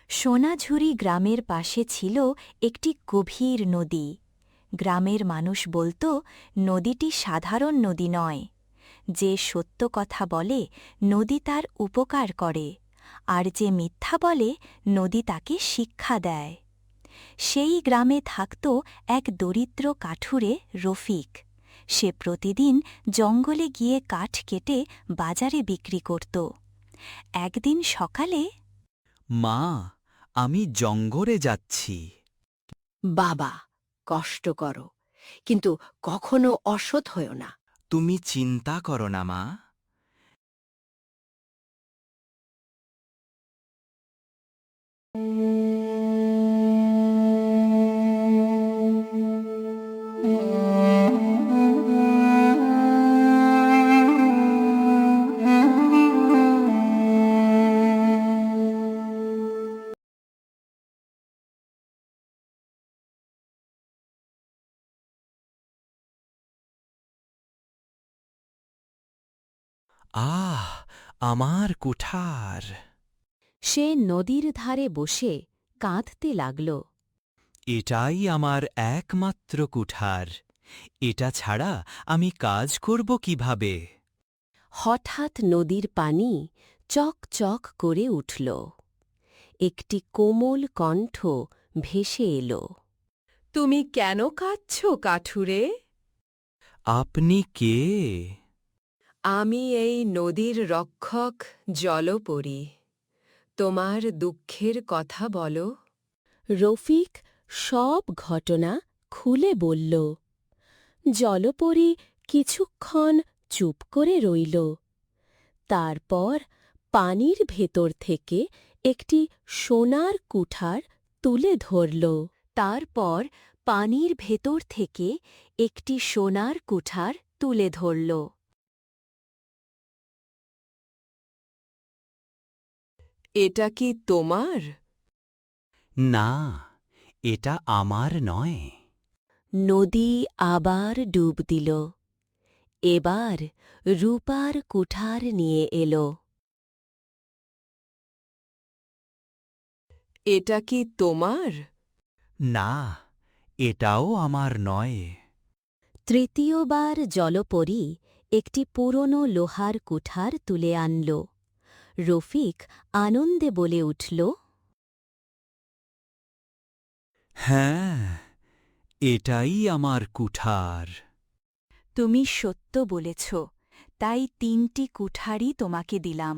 সোনাঝুরি গ্রামের পাশে ছিল একটি গভীর নদী। গ্রামের মানুষ বলত নদীটি সাধারণ নদী নয়। যে সত্য কথা বলে নদী তার উপকার করে, আর যে মিথ্যা বলে নদী তাকে শিক্ষা দেয়। সেই গ্রামে থাকত এক দরিদ্র কাঠুরে রফিক। সে প্রতিদিন জঙ্গলে গিয়ে কাঠ কেটে বাজারে বিক্রি করত। একদিন সকালে, মা, আমি জঙ্গলে যাচ্ছি। বাবা, কষ্ট করো, কিন্তু কখনো অসৎ হয়ো না। তুমি চিন্তা করো না, মা। আহ, আমার কুঠার! সে নদীর ধারে বসে কাঁদতে লাগল। এটাই আমার একমাত্র কুঠার। এটা ছাড়া আমি কাজ করব কিভাবে? হঠাৎ নদীর পানি চকচক করে উঠল। একটি কোমল কণ্ঠ ভেসে এল। তুমি কেন কাঁদছ, কাঠুরে? আপনি কে? আমি এই নদীর রক্ষক জলপরী। তোমার দুঃখের কথা বলো। রফিক সব ঘটনা খুলে বলল। জলপরী কিছুক্ষণ চুপ করে রইল। তারপর পানির ভেতর থেকে একটি সোনার কুঠার তুলে ধরল। তারপর পানির ভেতর থেকে একটি সোনার কুঠার তুলে ধরল। এটা কি তোমার? না, এটা আমার নয়। নদী আবার ডুব দিল। এবার রূপার কুঠার নিয়ে এল। এটা কি তোমার? না, এটাও আমার নয়। তৃতীয়বার জলপরী একটি পুরনো লোহার কুঠার তুলে আনল। রফিক আনন্দে বলে উঠল, হ্যাঁ, এটাই আমার কুঠার। তুমি সত্য বলেছ, তাই ৩টি কুঠারই তোমাকে দিলাম।